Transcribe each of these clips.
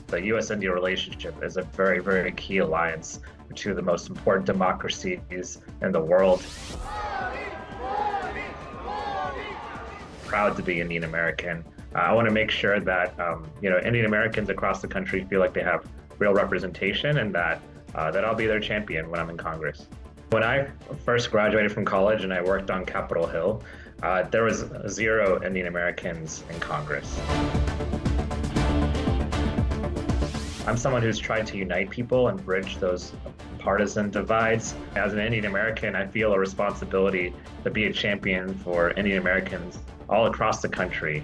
the US-India relationship is a very, very key alliance for two of the most important democracies in the world. Proud to be Indian American. I want to make sure that Indian Americans across the country feel like they have real representation, and that I'll be their champion when I'm in Congress. When I first graduated from college and I worked on Capitol Hill, there was 0 Indian Americans in Congress. I'm someone who's tried to unite people and bridge those partisan divides. As an Indian American, I feel a responsibility to be a champion for Indian Americans all across the country.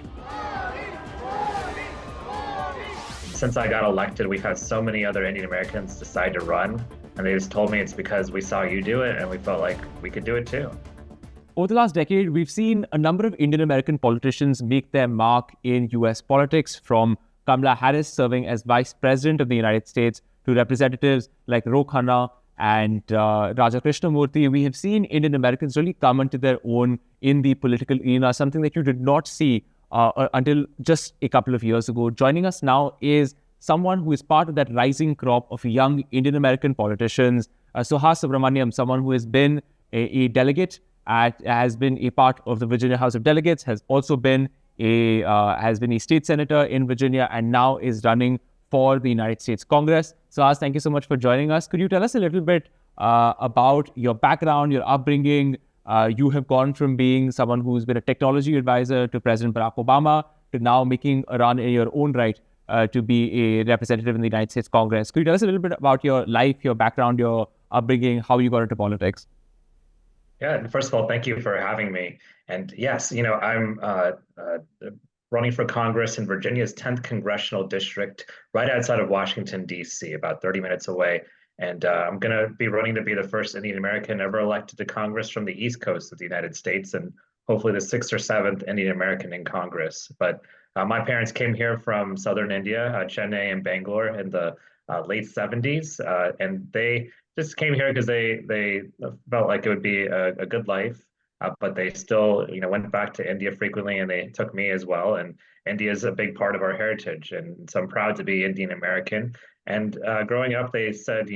Since I got elected, we've had so many other Indian Americans decide to run, and they just told me it's because we saw you do it and we felt like we could do it too. Over the last decade, we've seen a number of Indian American politicians make their mark in US politics, from Kamala Harris serving as Vice President of the United States to representatives like Ro Khanna and Raja Krishnamurthy. We have seen Indian Americans really come into their own in the political arena, something that you did not see until just a couple of years ago. Joining us now is someone who is part of that rising crop of young Indian American politicians, Suhas Subramanyam, someone who has been a delegate, has been a part of the Virginia House of Delegates, has also been has been a state senator in Virginia, and now is running for the United States Congress. Suhas, thank you so much for joining us. Could you tell us a little bit about your background, your upbringing? You have gone from being someone who's been a technology advisor to President Barack Obama to now making a run in your own right to be a representative in the United States Congress. Could you tell us a little bit about your life, your background, your upbringing, how you got into politics? Yeah, first of all, thank you for having me. And yes, I'm running for Congress in Virginia's 10th congressional district, right outside of Washington, D.C., about 30 minutes away. And I'm going to be running to be the first Indian American ever elected to Congress from the East Coast of the United States, and hopefully the 6th or 7th Indian American in Congress. But my parents came here from southern India, Chennai and Bangalore, in the late 70s, and they just came here because they felt like it would be a good life. But they still, went back to India frequently, and they took me as well. And India is a big part of our heritage, and so I'm proud to be Indian American. And growing up, they said,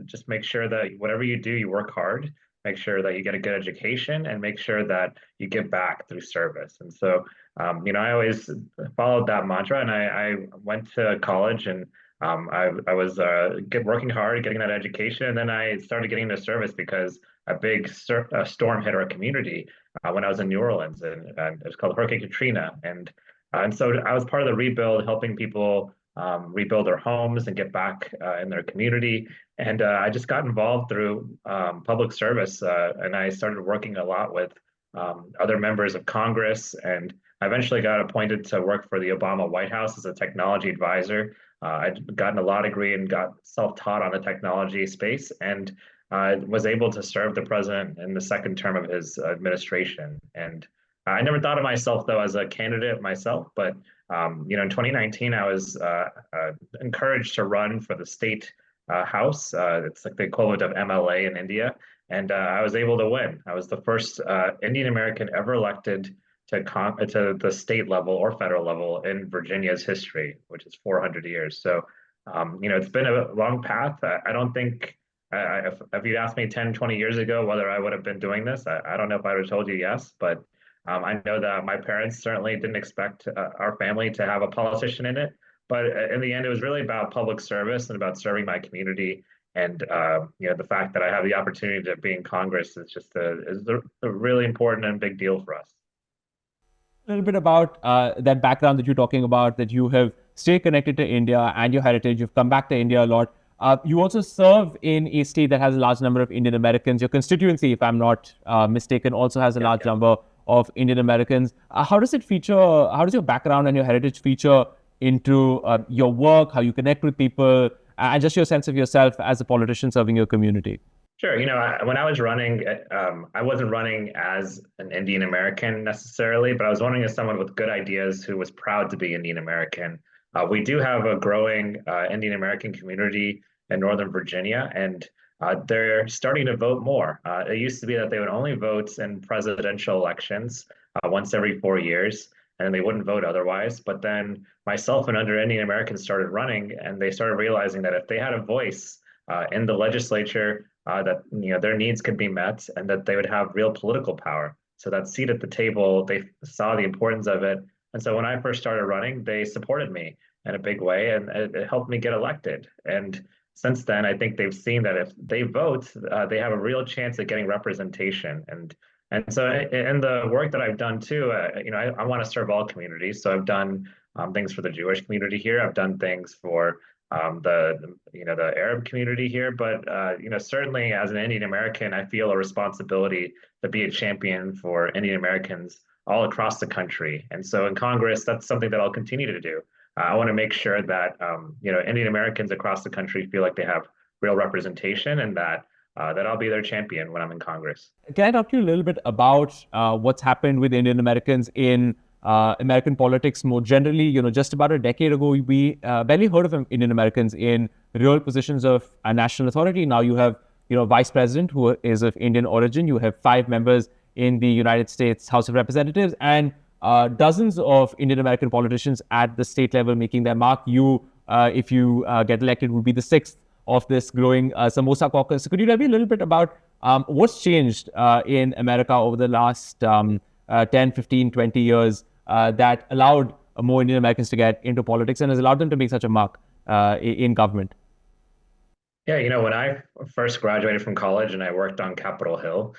just make sure that whatever you do, you work hard, make sure that you get a good education, and make sure that you give back through service. And so, I always followed that mantra, and I went to college, and I was working hard, getting that education, and then I started getting into service because a big storm hit our community when I was in New Orleans, and it was called Hurricane Katrina, and so I was part of the rebuild, helping people rebuild their homes and get back in their community. And I just got involved through public service, and I started working a lot with other members of Congress, and I eventually got appointed to work for the Obama White House as a technology advisor. I'd gotten a law degree and got self-taught on the technology space, and was able to serve the president in the second term of his administration. And I never thought of myself, though, as a candidate myself, but in 2019, I was encouraged to run for the state house. It's like the equivalent of MLA in India, and I was able to win. I was the first Indian American ever elected to the state level or federal level in Virginia's history, which is 400 years. So, it's been a long path. I don't think, if you'd asked me 10, 20 years ago whether I would have been doing this, I don't know if I would have told you yes, but I know that my parents certainly didn't expect our family to have a politician in it. But in the end, it was really about public service and about serving my community. And the fact that I have the opportunity to be in Congress is just a really important and big deal for us. A little bit about that background that you're talking about, that you have stayed connected to India and your heritage. You've come back to India a lot. You also serve in a state that has a large number of Indian Americans. Your constituency, if I'm not mistaken, also has a large number of Indian Americans. How does it feature? How does your background and your heritage feature into your work, how you connect with people, and just your sense of yourself as a politician serving your community? Sure. When I was running, I wasn't running as an Indian American necessarily, but I was running as someone with good ideas who was proud to be Indian American. We do have a growing Indian American community in Northern Virginia, and they're starting to vote more. It used to be that they would only vote in presidential elections once every 4 years. and they wouldn't vote otherwise. But then myself and other Indian Americans started running, and they started realizing that if they had a voice in the legislature, that their needs could be met, and that they would have real political power. So that seat at the table, they saw the importance of it. And so when I first started running, they supported me in a big way, and it helped me get elected. And since then, I think they've seen that if they vote, they have a real chance at getting representation. And so in the work that I've done too, I want to serve all communities. So I've done things for the Jewish community here. I've done things for the Arab community here. But certainly as an Indian American, I feel a responsibility to be a champion for Indian Americans all across the country. And so in Congress, that's something that I'll continue to do. I want to make sure that Indian Americans across the country feel like they have real representation, and that I'll be their champion when I'm in Congress. Can I talk to you a little bit about what's happened with Indian Americans in American politics more generally? Just about a decade ago, we barely heard of Indian Americans in real positions of national authority. Now you have, vice president who is of Indian origin. You have 5 members in the United States House of Representatives, and dozens of Indian American politicians at the state level making their mark. You, if you get elected, would be the 6th of this growing Samosa caucus. So could you tell me a little bit about what's changed in America over the last 10, 15, 20 years that allowed more Indian Americans to get into politics and has allowed them to make such a mark in government? Yeah, when I first graduated from college and I worked on Capitol Hill,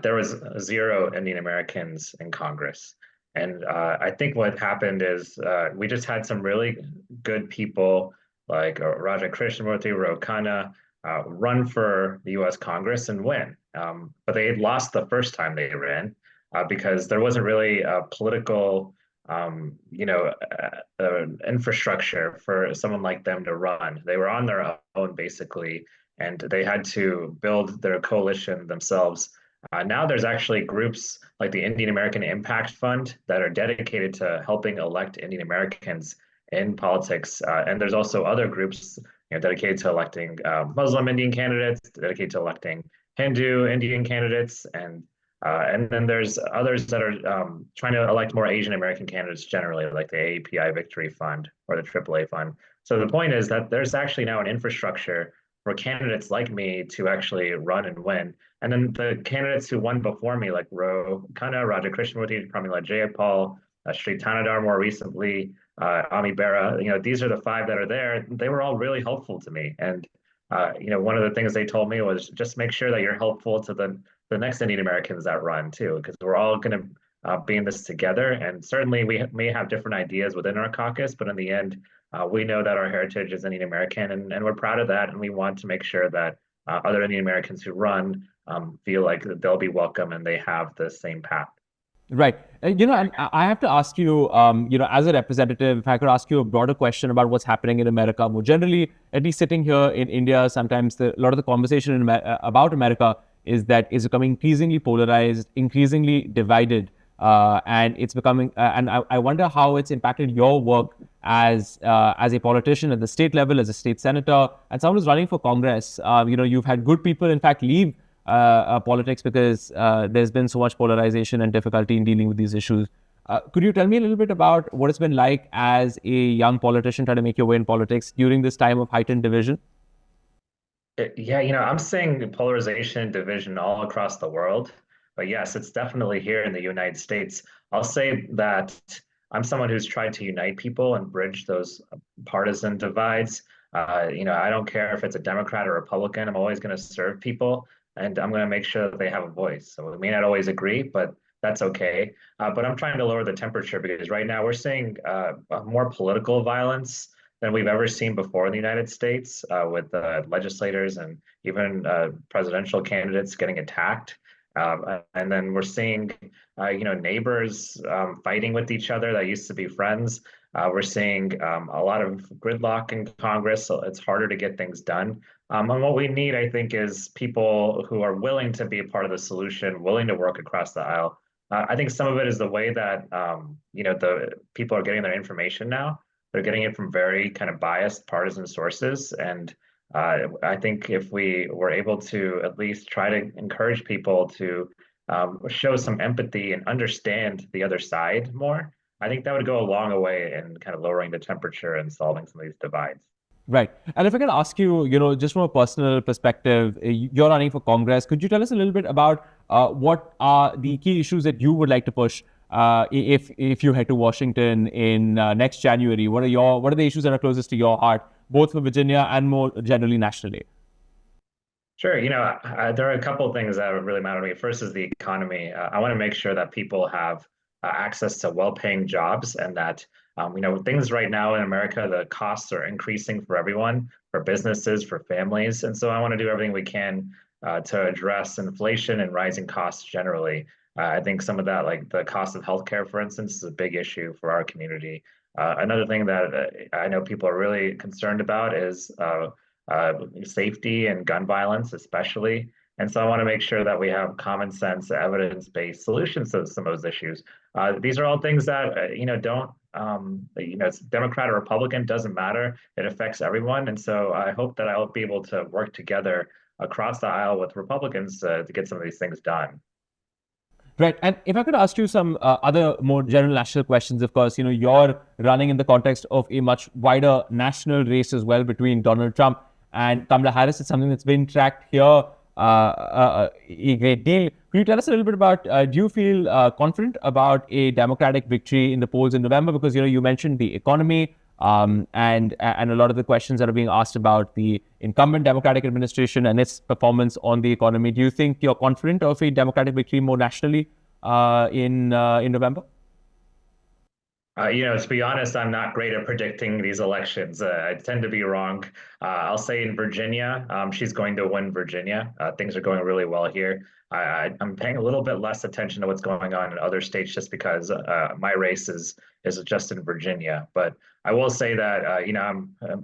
there was 0 Indian Americans in Congress. And I think what happened is we just had some really good people like Raja Krishnamurti, Ro Khanna, run for the U.S. Congress and win. But they had lost the first time they ran because there wasn't really a political, infrastructure for someone like them to run. They were on their own, basically, and they had to build their coalition themselves. Now there's actually groups like the Indian American Impact Fund that are dedicated to helping elect Indian Americans in politics. And there's also other groups dedicated to electing Muslim Indian candidates, dedicated to electing Hindu Indian candidates, and then there's others that are trying to elect more Asian American candidates generally, like the AAPI Victory Fund or the AAA Fund. So the point is that there's actually now an infrastructure for candidates like me to actually run and win. And then the candidates who won before me, like Ro Khanna, Raja Krishnamurti, Pramila Jayapal, Sri Tanadar more recently, Ami Bera, these are the 5 that are there. They were all really helpful to me. And, one of the things they told me was just make sure that you're helpful to the next Indian Americans that run too, because we're all going to be in this together. And certainly we may have different ideas within our caucus, but in the end, we know that our heritage is Indian American, and we're proud of that. And we want to make sure that other Indian Americans who run feel like they'll be welcome and they have the same path. Right. And I have to ask you, as a representative, if I could ask you a broader question about what's happening in America more generally, at least sitting here in India, sometimes a lot of the conversation about America is that it's becoming increasingly polarized, increasingly divided, and it's becoming. And I wonder how it's impacted your work as a politician at the state level, as a state senator, and someone who's running for Congress. You've had good people, in fact, leave politics because there's been so much polarization and difficulty in dealing with these issues. Could you tell me a little bit about what it's been like as a young politician trying to make your way in politics during this time of heightened division? Yeah, I'm seeing polarization and division all across the world. But yes, it's definitely here in the United States. I'll say that I'm someone who's tried to unite people and bridge those partisan divides. I don't care if it's a Democrat or Republican. I'm always going to serve people, and I'm going to make sure that they have a voice. So we may not always agree, but that's okay. But I'm trying to lower the temperature because right now we're seeing more political violence than we've ever seen before in the United States, with legislators and even presidential candidates getting attacked. And then we're seeing, neighbors fighting with each other that used to be friends. We're seeing a lot of gridlock in Congress, so it's harder to get things done. And what we need, I think, is people who are willing to be a part of the solution, willing to work across the aisle. I think some of it is the way that, the people are getting their information now. They're getting it from very kind of biased partisan sources. And I think if we were able to at least try to encourage people to show some empathy and understand the other side more, I think that would go a long way in kind of lowering the temperature and solving some of these divides. Right. And if I can ask you, just from a personal perspective, you're running for Congress. Could you tell us a little bit about what are the key issues that you would like to push if you head to Washington in next January? What are the issues that are closest to your heart, both for Virginia and more generally nationally? Sure. There are a couple of things that really matter to me. First is the economy. I want to make sure that people have access to well-paying jobs and that, things right now in America, the costs are increasing for everyone, for businesses, for families. And so I want to do everything we can to address inflation and rising costs generally. I think some of that, like the cost of healthcare, for instance, is a big issue for our community. Another thing that I know people are really concerned about is safety and gun violence, especially. And so I want to make sure that we have common sense, evidence-based solutions to some of those issues. These are all things that, don't, it's Democrat or Republican, doesn't matter. It affects everyone. And so I hope that I'll be able to work together across the aisle with Republicans to get some of these things done. Right. And if I could ask you some other more general national questions, of course, you're running in the context of a much wider national race as well between Donald Trump and Kamala Harris. It's something that's been tracked here a great deal. Could you tell us a little bit about, do you feel confident about a Democratic victory in the polls in November? Because, you mentioned the economy and a lot of the questions that are being asked about the incumbent Democratic administration and its performance on the economy. Do you think you're confident of a Democratic victory more nationally in November? To be honest, I'm not great at predicting these elections. I tend to be wrong. I'll say in Virginia, she's going to win Virginia. Things are going really well here. I'm paying a little bit less attention to what's going on in other states just because my race is just in Virginia. But I will say that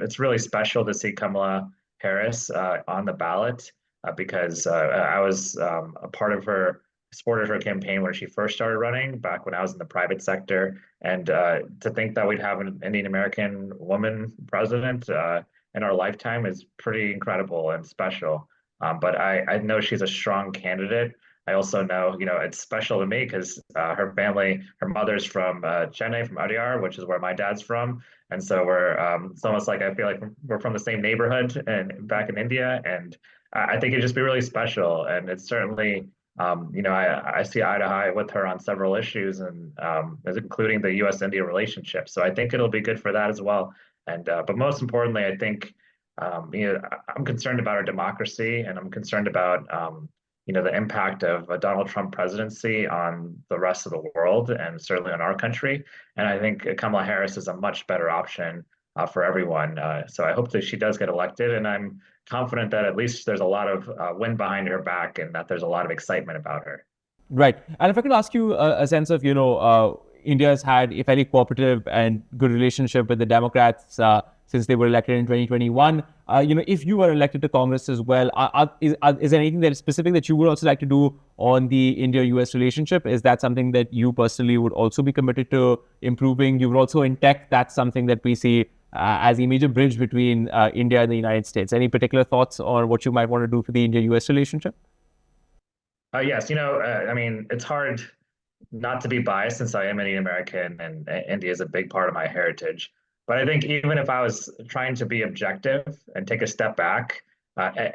it's really special to see Kamala Harris on the ballot because I was a part of her supported her campaign when she first started running back when I was in the private sector. And to think that we'd have an Indian American woman president in our lifetime is pretty incredible and special. But I know she's a strong candidate. I also know, it's special to me because her family, her mother's from Chennai, from Adyar, which is where my dad's from. And so it's almost like I feel like we're from the same neighborhood and back in India. And I think it'd just be really special. And it's certainly, I see eye to eye with her on several issues, and including the U.S.-India relationship. So I think it'll be good for that as well. And but most importantly, I think I'm concerned about our democracy, and I'm concerned about the impact of a Donald Trump presidency on the rest of the world, and certainly on our country. And I think Kamala Harris is a much better option for everyone. So I hope that she does get elected, and I'm confident that at least there's a lot of wind behind her back and that there's a lot of excitement about her. Right. And if I could ask you a sense of, India's had a fairly cooperative and good relationship with the Democrats since they were elected in 2021. If you were elected to Congress as well, is there anything that is specific that you would also like to do on the India-US relationship? Is that something that you personally would also be committed to improving? You would also in tech, that's something that we see as a major bridge between India and the United States. Any particular thoughts on what you might want to do for the India-US relationship? Yes, it's hard not to be biased since I am Indian American and India is a big part of my heritage. But I think even if I was trying to be objective and take a step back,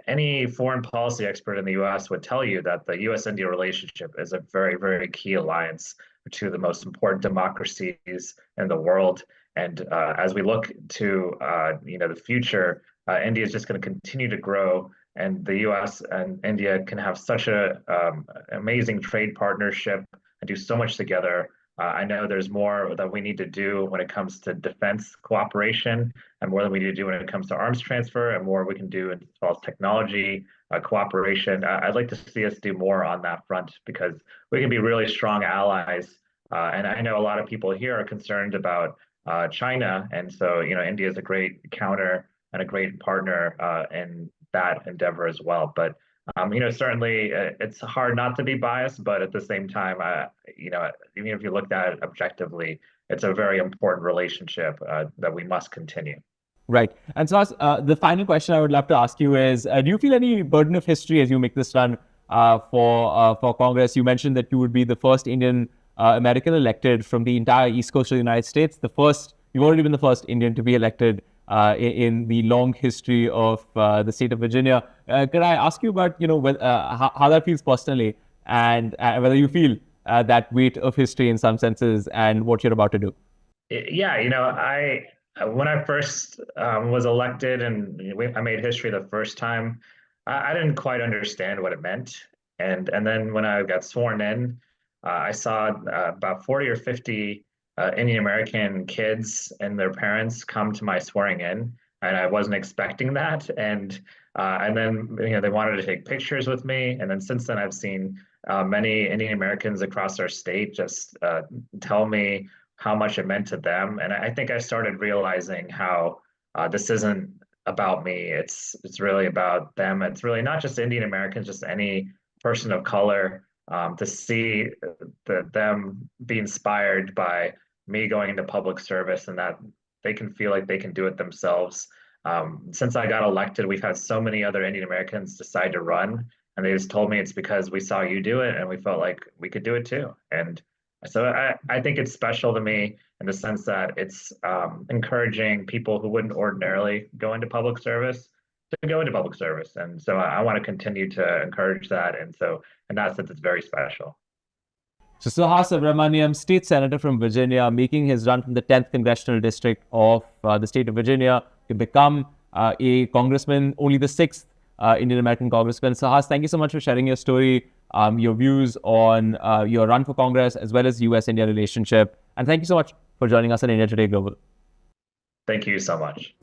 any foreign policy expert in the US would tell you that the US-India relationship is a very, very key alliance for two of the most important democracies in the world. And as we look to the future, India is just going to continue to grow, and the U.S. and India can have such a amazing trade partnership and do so much together. I know there's more that we need to do when it comes to defense cooperation, and more that we need to do when it comes to arms transfer, and more we can do as well as technology cooperation. I'd like to see us do more on that front because we can be really strong allies. And I know a lot of people here are concerned about China, and so India is a great counter and a great partner in that endeavor as well. But certainly it's hard not to be biased, but at the same time, even if you looked at it objectively, it's a very important relationship that we must continue. Right. And Suhas, the final question I would love to ask you is, do you feel any burden of history as you make this run for Congress? You mentioned that you would be the first Indian American elected from the entire East Coast of the United States. You've already been the first Indian to be elected in the long history of the state of Virginia. Could I ask you about, how that feels personally, and whether you feel that weight of history in some senses and what you're about to do? Yeah, I when I first was elected and I made history the first time, I didn't quite understand what it meant. And then when I got sworn in, I saw about 40 or 50 Indian American kids and their parents come to my swearing in, and I wasn't expecting that. And then they wanted to take pictures with me. And then since then, I've seen many Indian Americans across our state just tell me how much it meant to them. And I think I started realizing how this isn't about me. It's really about them. It's really not just Indian Americans, just any person of color, to see them be inspired by me going into public service, and that they can feel like they can do it themselves. Since I got elected, we've had so many other Indian Americans decide to run, and they just told me it's because we saw you do it and we felt like we could do it too. And so I think it's special to me in the sense that it's encouraging people who wouldn't ordinarily go into public service to go into public service. And so I want to continue to encourage that. And so in that sense, it's very special. So Suhas Subramanyam, state senator from Virginia, making his run from the 10th congressional district of the state of Virginia to become a congressman, only the 6th Indian American congressman. Suhas, thank you so much for sharing your story, your views on your run for Congress, as well as US-India relationship. And thank you so much for joining us on India Today Global. Thank you so much.